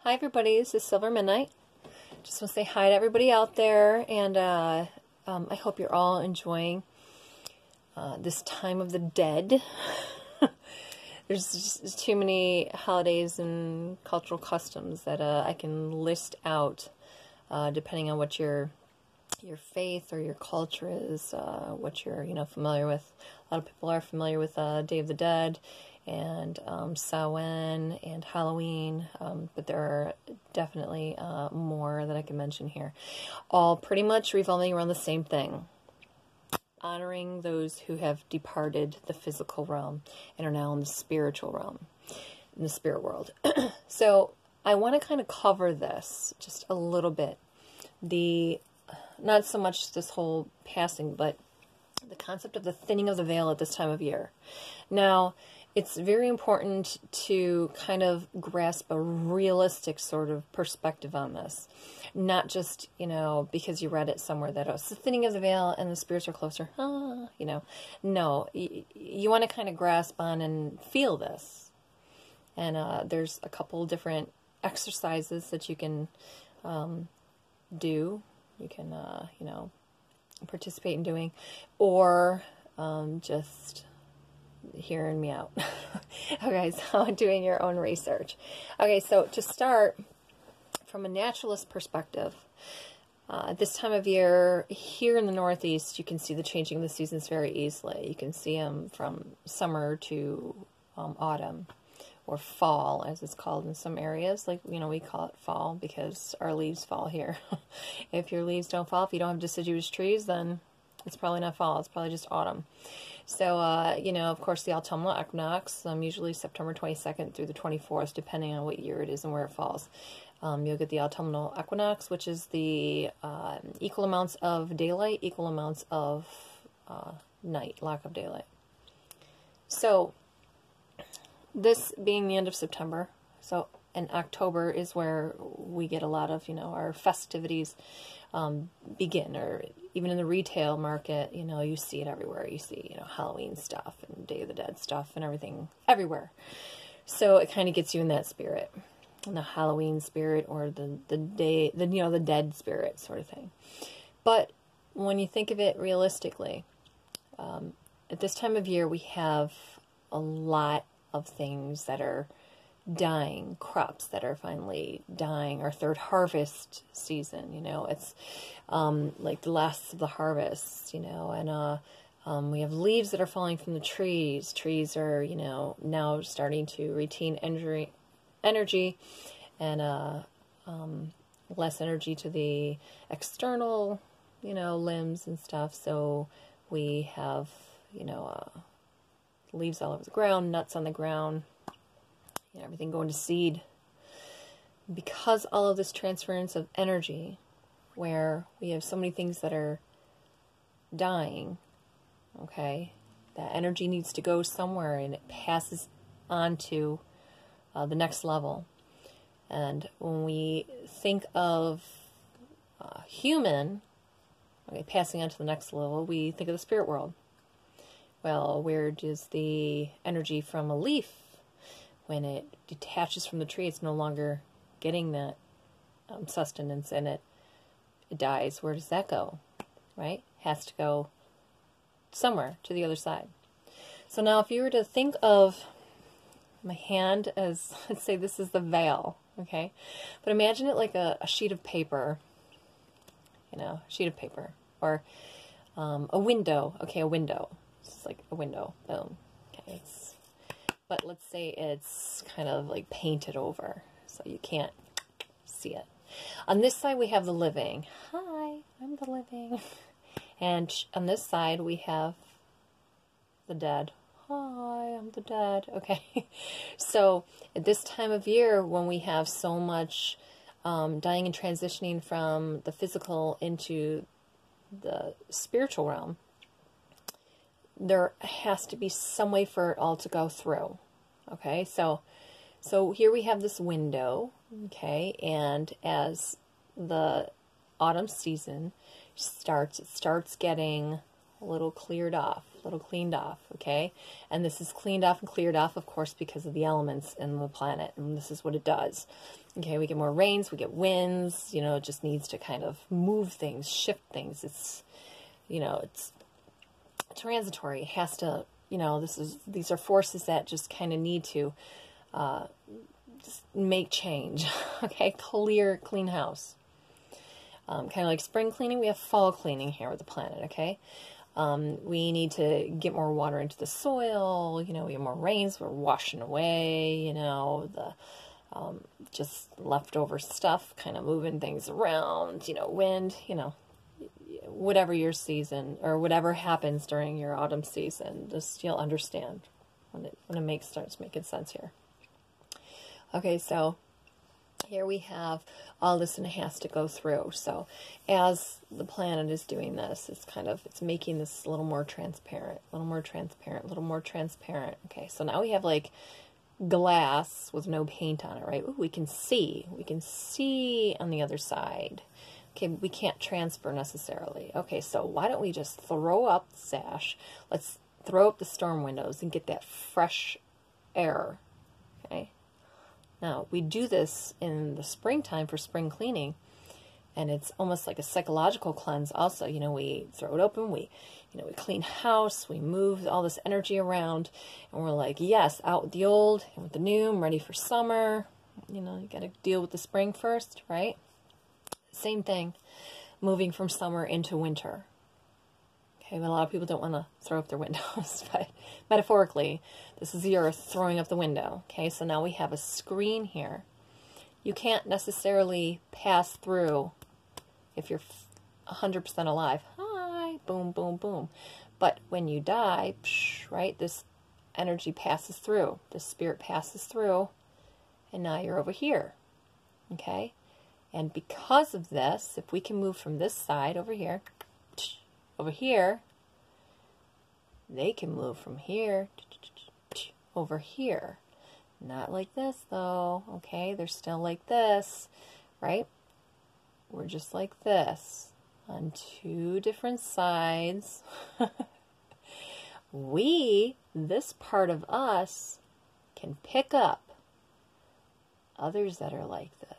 Hi everybody, this is Silver Midnight. Just want to say hi to everybody out there, and I hope you're all enjoying this time of the dead. There's just too many holidays and cultural customs that I can list out, depending on what your faith or your culture is, what you're familiar with. A lot of people are familiar with Day of the Dead and Samhain and Halloween, but there are definitely more that I can mention here, all pretty much revolving around the same thing: honoring those who have departed the physical realm and are now in the spiritual realm, in the spirit world. So I want to kind of cover this just a little bit. Not so much this whole passing, but the concept of the thinning of the veil at this time of year. Now, it's very important to kind of grasp a realistic sort of perspective on this. Not just, because you read it somewhere that, it's the thinning of the veil and the spirits are closer. No, you want to kind of grasp on and feel this. And there's a couple different exercises that you can do. You can, participate in doing, or just hearing me out. Okay, so doing your own research. Okay, so to start, from a naturalist perspective, this time of year, here in the Northeast, you can see the changing of the seasons very easily. You can see them from summer to autumn, or fall, as it's called in some areas. Like, we call it fall because our leaves fall here. If your leaves don't fall, if you don't have deciduous trees, then it's probably not fall. It's probably just autumn. So, of course, the autumnal equinox, usually September 22nd through the 24th, depending on what year it is and where it falls. You'll get the autumnal equinox, which is the equal amounts of daylight, equal amounts of night, lack of daylight. So, this being the end of September, and October is where we get a lot of, our festivities begin, or even in the retail market, you see it everywhere. You see, Halloween stuff and Day of the Dead stuff and everything everywhere. So it kind of gets you in that spirit, in the Halloween spirit, or the dead spirit sort of thing. But when you think of it realistically, at this time of year, we have a lot of things that are dying, crops that are finally dying, our third harvest season, it's like the last of the harvest, and we have leaves that are falling from the trees. Trees are, now starting to retain energy and less energy to the external, limbs and stuff. So we have, leaves all over the ground, nuts on the ground, everything going to seed. Because all of this transference of energy, where we have so many things that are dying, okay, that energy needs to go somewhere, and it passes on to the next level. And when we think of human, passing on to the next level, we think of the spirit world. Well, where does the energy from a leaf, when it detaches from the tree, it's no longer getting that sustenance, and it dies. Where does that go? Right? Has to go somewhere to the other side. So now if you were to think of my hand as, let's say this is the veil, okay? But imagine it like a sheet of paper, sheet of paper, or a window. Okay, a window. It's like a window. Boom. Okay, but let's say it's kind of like painted over, so you can't see it. On this side, we have the living. Hi, I'm the living. And on this side, we have the dead. Hi, I'm the dead. Okay. So at this time of year, when we have so much dying and transitioning from the physical into the spiritual realm, there has to be some way for it all to go through. Okay, so here we have this window, okay, and as the autumn season starts, it starts getting a little cleared off, a little cleaned off, okay? And this is cleaned off and cleared off, of course, because of the elements in the planet, and this is what it does. Okay, we get more rains, we get winds, you know, it just needs to kind of move things, shift things. It's, you know, it's transitory. It has to, you know, these are forces that just kind of need to just make change, okay? Clean house. Kind of like spring cleaning, we have fall cleaning here with the planet, okay? We need to get more water into the soil, you know, we have more rains, we're washing away, you know, the just leftover stuff, kind of moving things around, you know, wind, you know, whatever your season, or whatever happens during your autumn season, just you'll understand when it starts making sense here. Okay, so here we have all this, and it has to go through. So as the planet is doing this, it's making this a little more transparent, a little more transparent, a little more transparent. Okay, so now we have like glass with no paint on it, right? Ooh, we can see on the other side. Okay, we can't transfer necessarily. Okay, so why don't we just throw up the sash? Let's throw up the storm windows and get that fresh air. Okay. Now, we do this in the springtime for spring cleaning, and it's almost like a psychological cleanse also. You know, we throw it open, we clean house, we move all this energy around, and we're like, yes, out with the old, and with the new, I'm ready for summer. You know, you got to deal with the spring first, right? Same thing, moving from summer into winter. Okay, but a lot of people don't want to throw up their windows, but metaphorically, this is the earth throwing up the window. Okay, so now we have a screen here. You can't necessarily pass through if you're 100% alive. Hi, boom, boom, boom. But when you die, right, this energy passes through. The spirit passes through, and now you're over here. Okay? And because of this, if we can move from this side over here, they can move from here over here. Not like this, though, okay? They're still like this, right? We're just like this on two different sides. This part of us, can pick up others that are like this.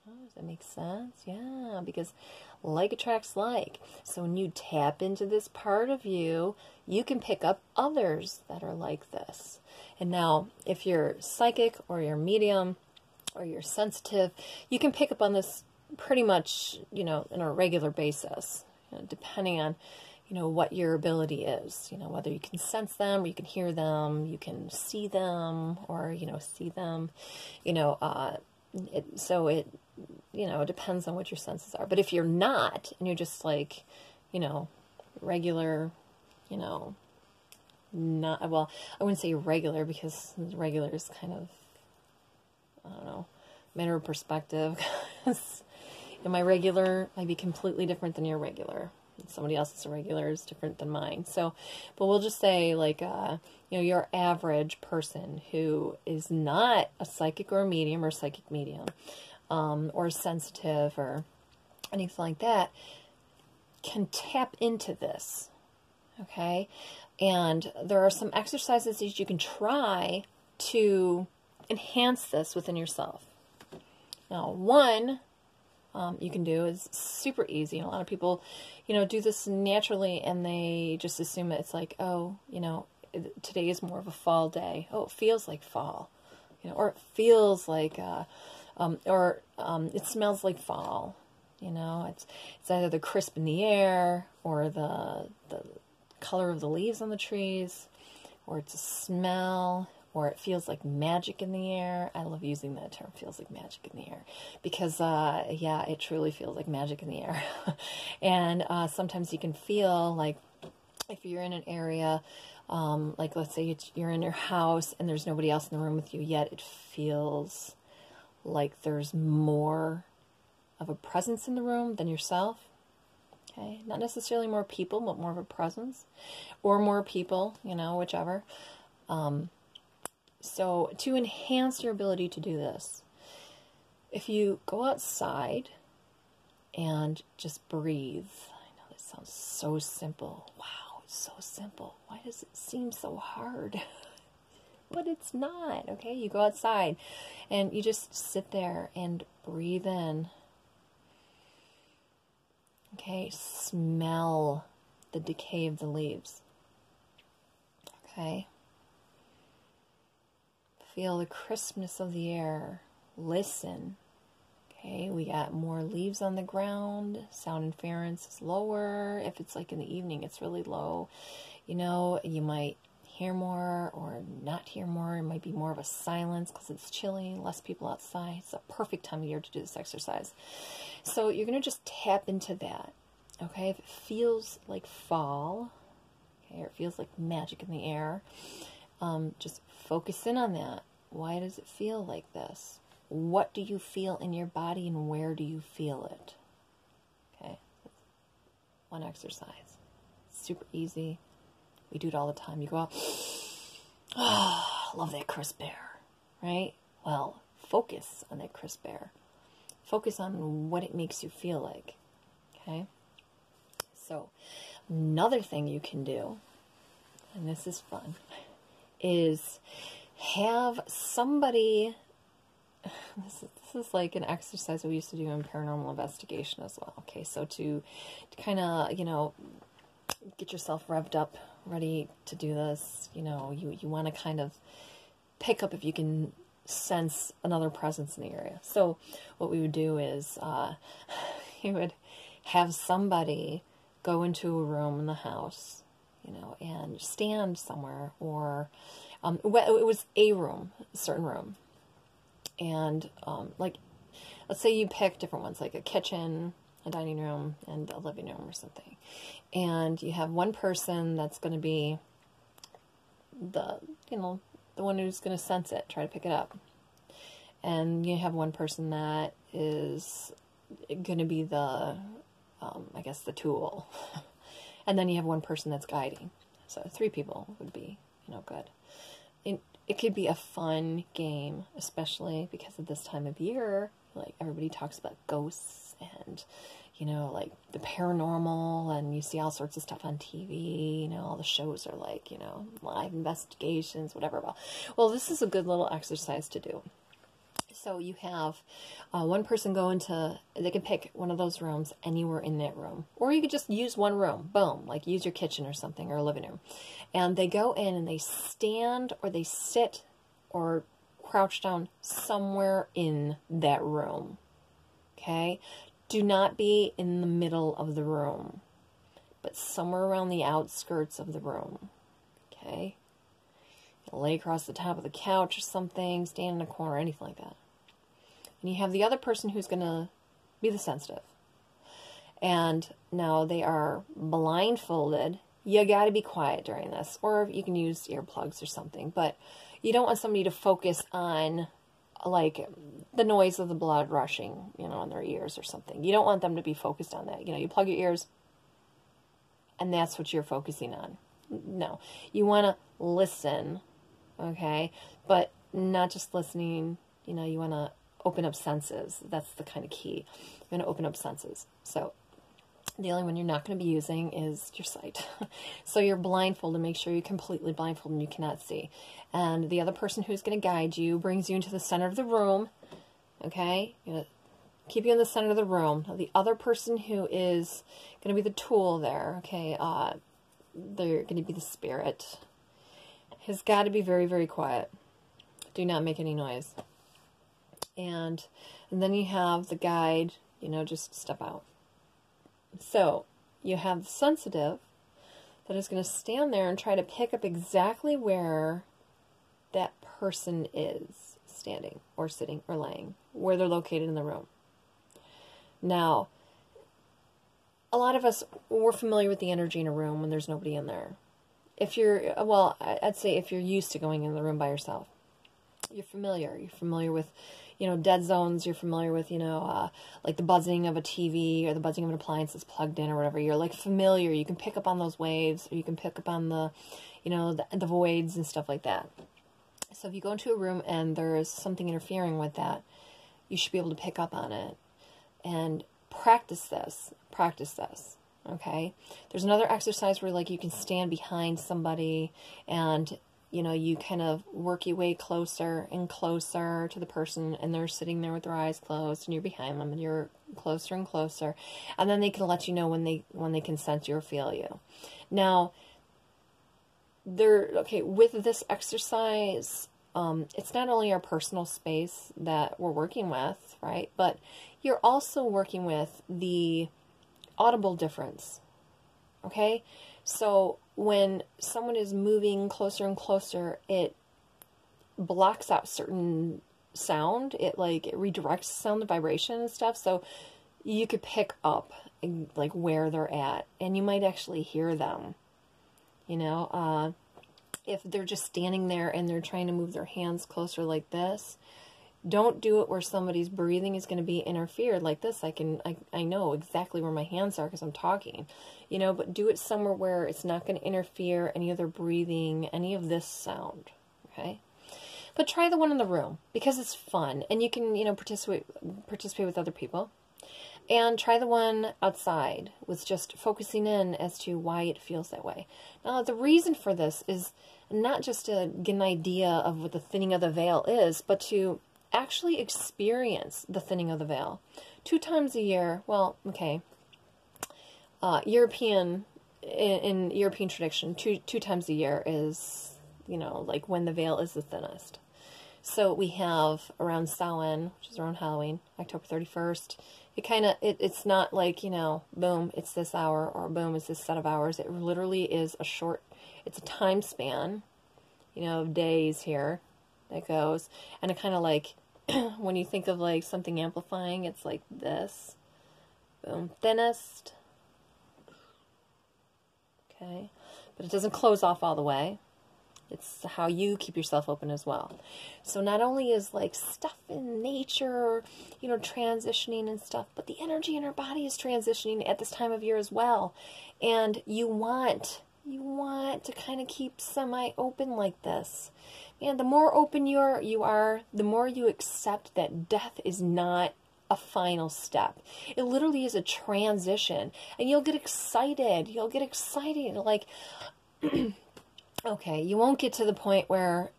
Oh, does that make sense? Yeah, because like attracts like. So when you tap into this part of you, you can pick up others that are like this. And now, if you're psychic or you're medium or you're sensitive, you can pick up on this pretty much, you know, on a regular basis, you know, depending on, you know, what your ability is. You know, whether you can sense them, or you can hear them, you can see them, or, you know, see them, you know, you know, it depends on what your senses are. But if you're not, and you're just like, you know, regular, you know, not, well, I wouldn't say regular, because regular is kind of, I don't know, matter of perspective. And my regular might be completely different than your regular. Somebody else's regular is different than mine. So, but we'll just say, like, you know, your average person who is not a psychic or a medium or psychic medium, or sensitive or anything like that, can tap into this, okay? And there are some exercises that you can try to enhance this within yourself. Now, one you can do is super easy. And a lot of people, you know, do this naturally, and they just assume that it's like, oh, you know, today is more of a fall day. Oh, it feels like fall, you know, or it feels like, it smells like fall. You know, it's either the crisp in the air, or the color of the leaves on the trees, or it's a smell, or it feels like magic in the air. I love using that term, feels like magic in the air, because, yeah, it truly feels like magic in the air. And sometimes you can feel like, if you're in an area, like let's say you're in your house and there's nobody else in the room with you yet, it feels like there's more of a presence in the room than yourself. Okay, not necessarily more people, but more of a presence, or more people, you know, whichever. So to enhance your ability to do this, if you go outside and just breathe, I know this sounds so simple. Wow, it's so simple. Why does it seem so hard? But it's not, okay? You go outside and you just sit there and breathe in. Okay, smell the decay of the leaves. Okay? Feel the crispness of the air. Listen. Okay, we got more leaves on the ground. Sound interference is lower. If it's like in the evening, it's really low. You know, you might hear more or not hear more. It might be more of a silence because it's chilly, less people outside. It's a perfect time of year to do this exercise. So you're going to just tap into that. Okay, if it feels like fall, okay, or it feels like magic in the air, just focus in on that. Why does it feel like this? What do you feel in your body and where do you feel it? Okay, one exercise. Super easy. We do it all the time. You go out, oh, love that crisp air, right? Well, focus on that crisp air. Focus on what it makes you feel like, okay? So, another thing you can do, and this is fun, is have somebody, this is like an exercise we used to do in paranormal investigation as well, okay? So to kind of, you know, get yourself revved up, ready to do this, you know, you want to kind of pick up if you can sense another presence in the area. So what we would do is you would have somebody go into a room in the house, you know, and stand somewhere, or it was a room, a certain room, and like, let's say you pick different ones, like a kitchen, a dining room, and a living room or something. And you have one person that's going to be the, you know, the one who's going to sense it, try to pick it up. And you have one person that is going to be the, I guess, the tool. And then you have one person that's guiding. So 3 people would be, you know, good. It could be a fun game, especially because of this time of year. Like, everybody talks about ghosts and, you know, like the paranormal, and you see all sorts of stuff on TV, you know, all the shows are like, you know, live investigations, whatever. Well, this is a good little exercise to do. So you have one person go into, they can pick one of those rooms anywhere in that room. Or you could just use one room, boom, like use your kitchen or something, or a living room. And they go in and they stand or they sit or crouch down somewhere in that room. Okay? Do not be in the middle of the room, but somewhere around the outskirts of the room. Okay? Lay across the top of the couch or something, stand in a corner, anything like that. And you have the other person who's going to be the sensitive. And now they are blindfolded. You got to be quiet during this, or you can use earplugs or something, but you don't want somebody to focus on, like, the noise of the blood rushing, you know, in their ears or something. You don't want them to be focused on that. You know, you plug your ears, and that's what you're focusing on. No, you want to listen, okay? But not just listening, you know, you want to open up senses. That's the kind of key. You're going to open up senses. So the only one you're not going to be using is your sight. So you're blindfolded. Make sure you're completely blindfolded and you cannot see. And the other person who's going to guide you brings you into the center of the room. Okay? You're going to keep you in the center of the room. Now, the other person who is going to be the tool there, okay, they're going to be the spirit, has got to be very, very quiet. Do not make any noise. And then you have the guide, you know, just step out. So you have the sensitive that is going to stand there and try to pick up exactly where that person is standing or sitting or laying, where they're located in the room. Now, a lot of us, we're familiar with the energy in a room when there's nobody in there. If you're, well, I'd say if you're used to going in the room by yourself, you're familiar. You're familiar with, you know, dead zones. You're familiar with, you know, like the buzzing of a TV or the buzzing of an appliance that's plugged in or whatever. You're like familiar. You can pick up on those waves, or you can pick up on the, you know, the voids and stuff like that. So if you go into a room and there is something interfering with that, you should be able to pick up on it and practice this. Practice this. Okay. There's another exercise where like you can stand behind somebody and, you know, you kind of work your way closer and closer to the person, and they're sitting there with their eyes closed and you're behind them and you're closer and closer. And then they can let you know when they can sense you or feel you. Now, with this exercise, it's not only our personal space that we're working with, right? But you're also working with the audible difference. Okay? So when someone is moving closer and closer, it blocks out certain sound. It redirects sound, the vibration and stuff. So you could pick up like where they're at, and you might actually hear them. You know, if they're just standing there and they're trying to move their hands closer like this, don't do it where somebody's breathing is going to be interfered like this. I know exactly where my hands are because I'm talking, you know, but do it somewhere where it's not going to interfere any of their breathing, any of this sound. Okay. But try the one in the room because it's fun and you can, you know, participate with other people. And try the one outside with just focusing in as to why it feels that way. Now, the reason for this is not just to get an idea of what the thinning of the veil is, but to actually experience the thinning of the veil. 2 times a year, well, okay, in European tradition, two times a year is, you know, like when the veil is the thinnest. So we have around Samhain, which is around Halloween, October 31st. It's not like, you know, boom, it's this hour, or boom, it's this set of hours. It literally is it's a time span, you know, of days here that goes. And it kind of like, when you think of like something amplifying, it's like this. Boom, thinnest. Okay. But it doesn't close off all the way. It's how you keep yourself open as well. So not only is like stuff in nature, you know, transitioning and stuff, but the energy in our body is transitioning at this time of year as well. And you want to kind of keep semi-open like this. And the more open you are, the more you accept that death is not a final step. It literally is a transition. And you'll get excited. Like, okay, you won't get to the point where,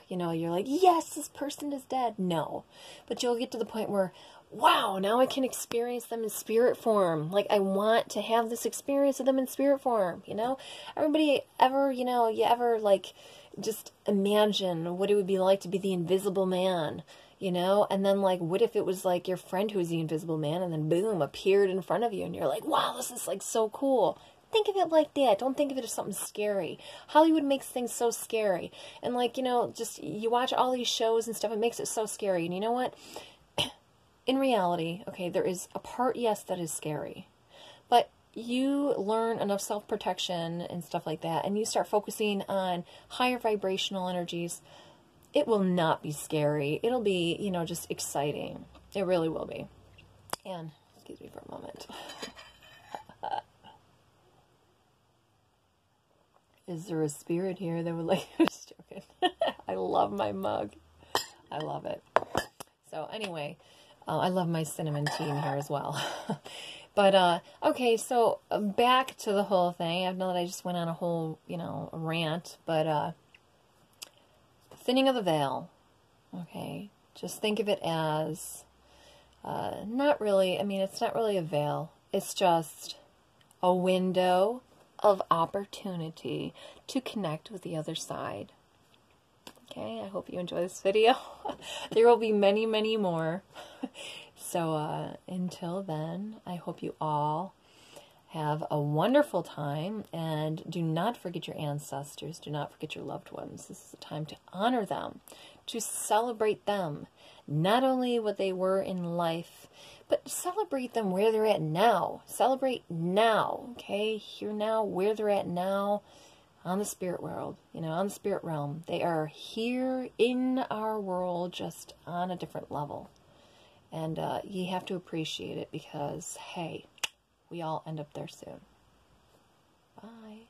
you know, you're like, yes, this person is dead. No. But you'll get to the point where, wow, now I can experience them in spirit form. Like, I want to have this experience of them in spirit form, you know? Everybody ever, you know, like, just imagine what it would be like to be the invisible man, you know? And then, like, what if it was, like, your friend who was the invisible man and then, boom, appeared in front of you and you're like, wow, this is, like, so cool. Think of it like that. Don't think of it as something scary. Hollywood makes things so scary. And like, you know, just you watch all these shows and stuff, it makes it so scary. And you know what? In reality, okay, there is a part, yes, that is scary. But you learn enough self-protection and stuff like that, and you start focusing on higher vibrational energies, it will not be scary. It'll be, you know, just exciting. It really will be. And, excuse me for a moment. Is there a spirit here that would like... I'm just joking. I love my mug. I love it. So anyway, I love my cinnamon tea in here as well. But, okay, so back to the whole thing. I know that I just went on a whole, you know, rant. But thinning of the veil. Okay, just think of it as not really... I mean, it's not really a veil. It's just a window of opportunity to connect with the other side. Okay, I hope you enjoy this video. There will be many, many more. So until then, I hope you all have a wonderful time, and do not forget your ancestors. Do not forget your loved ones. This is a time to honor them, to celebrate them, not only what they were in life, but celebrate them where they're at now. Celebrate now, okay? Here now, where they're at now on the spirit world, you know, on the spirit realm. They are here in our world, just on a different level. And you have to appreciate it because, hey, we all end up there soon. Bye.